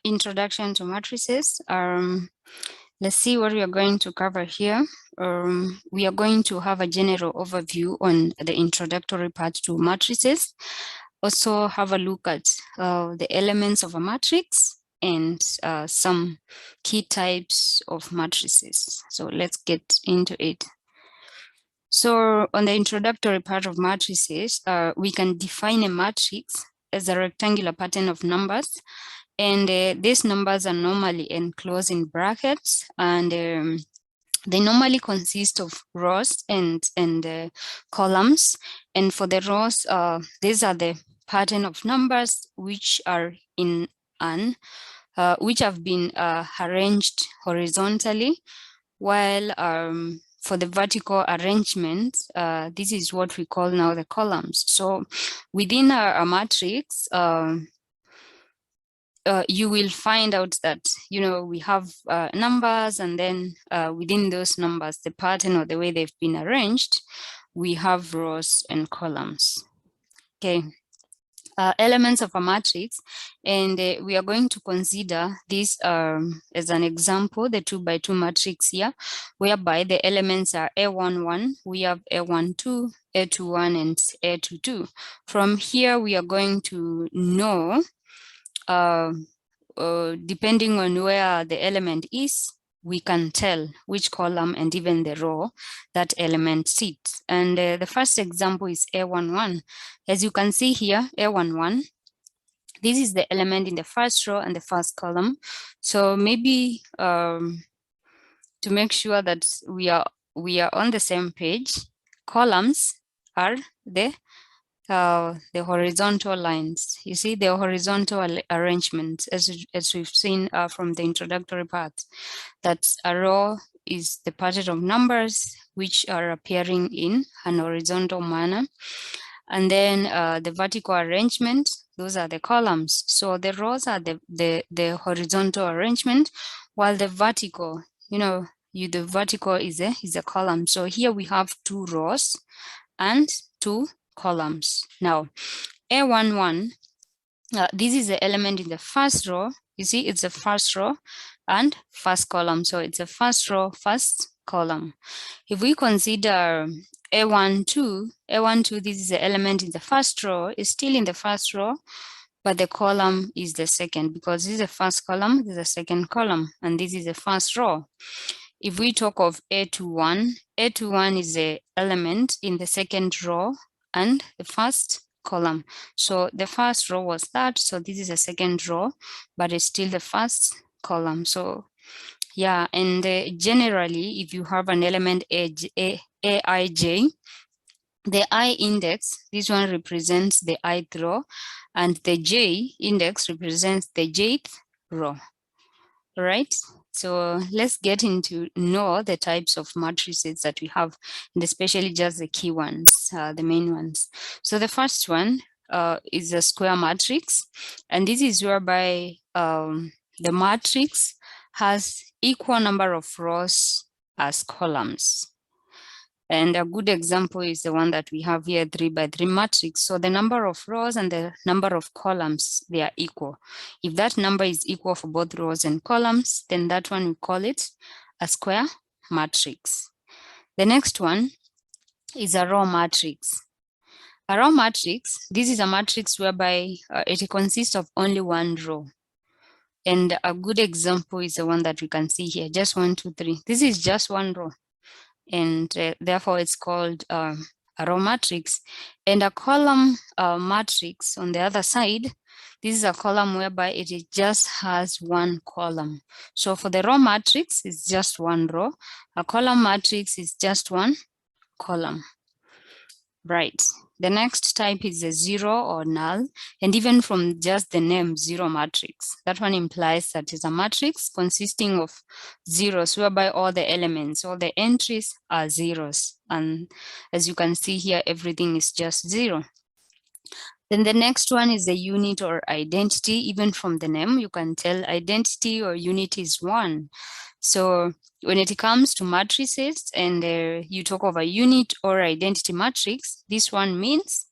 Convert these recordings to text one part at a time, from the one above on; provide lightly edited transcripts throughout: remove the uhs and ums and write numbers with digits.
Introduction to matrices. Let's see what we are going to cover here. We are going to have a general overview on the introductory part to matrices. Also have a look at the elements of a matrix and some key types of matrices. So let's get into it. So on the introductory part of matrices, we can define a matrix as a rectangular pattern of numbers. And these numbers are normally enclosed in brackets, and they normally consist of rows and columns. And for the rows, these are the pattern of numbers which are in an which have been arranged horizontally, while for the vertical arrangement, this is what we call now the columns. So within a matrix, you will find out that, we have numbers, and then within those numbers, the pattern or the way they've been arranged, we have rows and columns. Okay. Elements of a matrix, and we are going to consider this as an example, the 2x2 matrix here, whereby the elements are A11, we have A12, A21, and A22. From here, we are going to know, depending on where the element is, we can tell which column and even the row that element sits. And the first example is A11. As you can see here, A11, this is the element in the first row and the first column. So maybe to make sure that we are on the same page, columns are the horizontal lines. You see the horizontal arrangement, as we've seen from the introductory part, that a row is the pattern of numbers which are appearing in an horizontal manner. And then the vertical arrangement, those are the columns. So the rows are the horizontal arrangement, while the vertical, the vertical is a column. So here we have 2 rows and 2 columns. Now, A11, this is the element in the first row. You see, it's the first row and first column. So it's a first row, first column. If we consider A12, this is the element in the first row, is still in the first row, but the column is the second, because this is the first column, this is the second column, and this is the first row. If we talk of A21, A21 is the element in the second row and the first column. So the first row was that, so this is the second row, but it's still the first column. So yeah, and generally, if you have an element Aij, the I index, this one represents the ith row, and the J index represents the jth row, right? So let's get into know the types of matrices that we have, and especially just the key ones, the main ones. So the first one is a square matrix, and this is whereby the matrix has equal number of rows as columns. And a good example is the one that we have here, 3x3 matrix. So the number of rows and the number of columns, they are equal. If that number is equal for both rows and columns, then that one we call it a square matrix. The next one is a row matrix. A row matrix, this is a matrix whereby it consists of only one row. And a good example is the one that we can see here, just 1, 2, 3. This is just one row, and therefore it's called a row matrix. And a column matrix on the other side, this is a column whereby it just has one column. So for the row matrix, it's just one row. A column matrix is just one column. Right. The next type is a zero or null, and even from just the name zero matrix, that one implies that it's a matrix consisting of zeros, whereby all the elements, all the entries are zeros. And as you can see here, everything is just zero. Then the next one is the unit or identity. Even from the name, you can tell identity or unit is one. So when it comes to matrices and you talk of a unit or identity matrix, this one means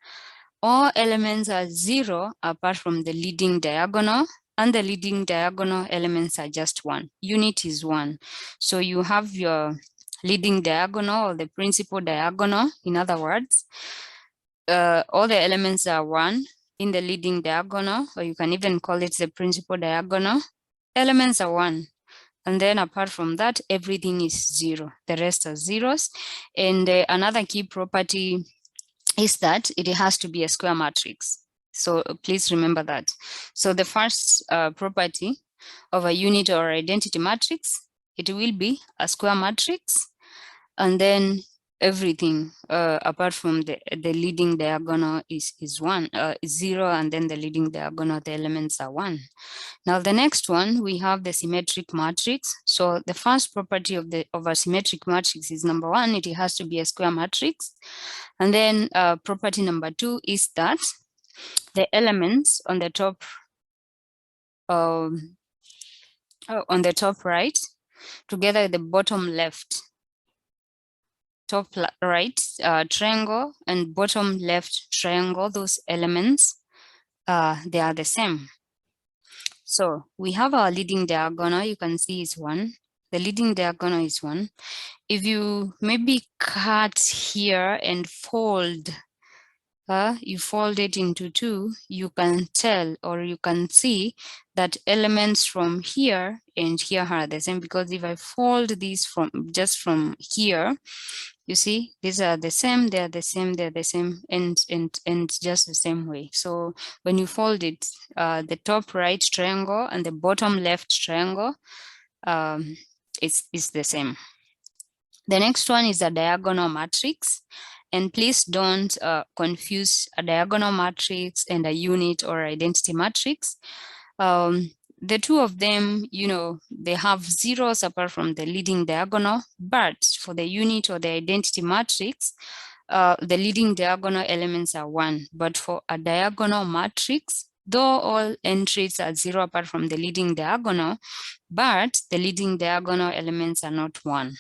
all elements are zero apart from the leading diagonal, and the leading diagonal elements are just 1. Unit is 1. So you have your leading diagonal or the principal diagonal. In other words, all the elements are 1 in the leading diagonal, or you can even call it the principal diagonal. Elements are 1. And then apart from that, everything is 0. The rest are zeros. And another key property is that it has to be a square matrix. So please remember that. So the first property of a unit or identity matrix, it will be a square matrix, and then everything apart from the leading diagonal is 1, is 0, and then the leading diagonal, the elements are 1. Now the next one, we have the symmetric matrix. So the first property of a symmetric matrix is number 1, it has to be a square matrix. And then property number 2 is that the elements on the top right, together with the bottom left, top right triangle and bottom left triangle, those elements, they are the same. So we have our leading diagonal, you can see is 1. The leading diagonal is 1. If you maybe cut here and fold, you fold it into 2, you can tell or you can see that elements from here and here are the same, because if I fold these from just from here, you see these are the same, they're the same, they're the same, and just the same way. So when you fold it, the top right triangle and the bottom left triangle is the same. The next one is a diagonal matrix. And please don't confuse a diagonal matrix and a unit or identity matrix. The two of them, they have zeros apart from the leading diagonal, but for the unit or the identity matrix, the leading diagonal elements are 1. But for a diagonal matrix, though all entries are 0 apart from the leading diagonal, but the leading diagonal elements are not 1.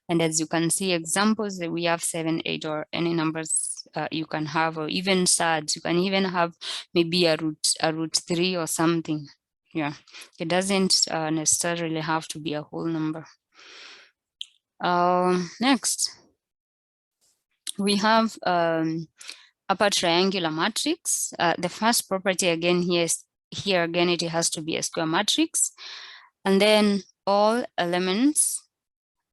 And as you can see, examples that we have 7, 8, or any numbers you can have, or even surds. You can even have maybe a root 3 or something. Yeah, it doesn't necessarily have to be a whole number. Next, we have upper triangular matrix. The first property again here again, it has to be a square matrix. And then all elements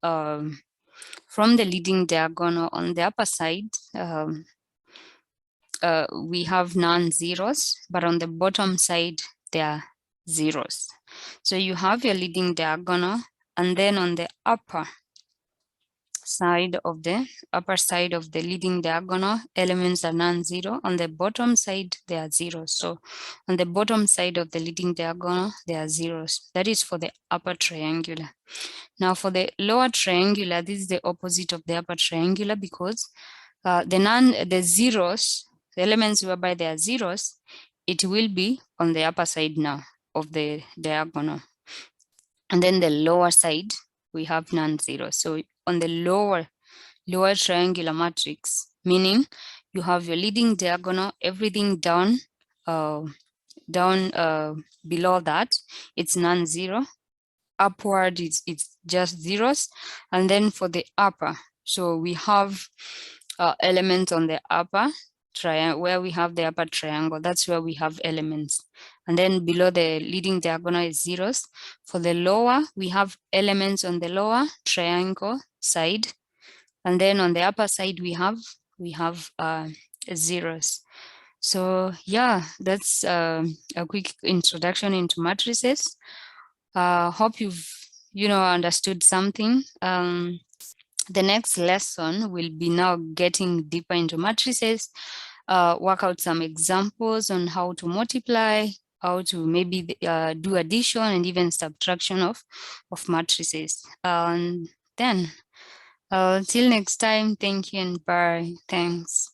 from the leading diagonal on the upper side, we have non-zeros, but on the bottom side, there are zeros. So you have your leading diagonal, and then on the upper side of the leading diagonal, elements are non-zero. On the bottom side, there are zeros. So on the bottom side of the leading diagonal, there are zeros. That is for the upper triangular. Now for the lower triangular, this is the opposite of the upper triangular, because the zeros, the elements whereby there are zeros, it will be on the upper side now of the diagonal. And then the lower side, we have non-zero. So on the lower triangular matrix, meaning you have your leading diagonal, everything down below that, it's non-zero. Upward, it's just zeros. And then for the upper, so we have elements on the upper triangle, where we have the upper triangle, that's where we have elements. And then below the leading diagonal is zeros. For the lower, we have elements on the lower triangle side. And then on the upper side, we have zeros. So yeah, that's a quick introduction into matrices. Hope you've understood something. The next lesson will be now getting deeper into matrices, work out some examples on how to multiply, how to maybe do addition and even subtraction of matrices. And then till next time, thank you and bye. Thanks.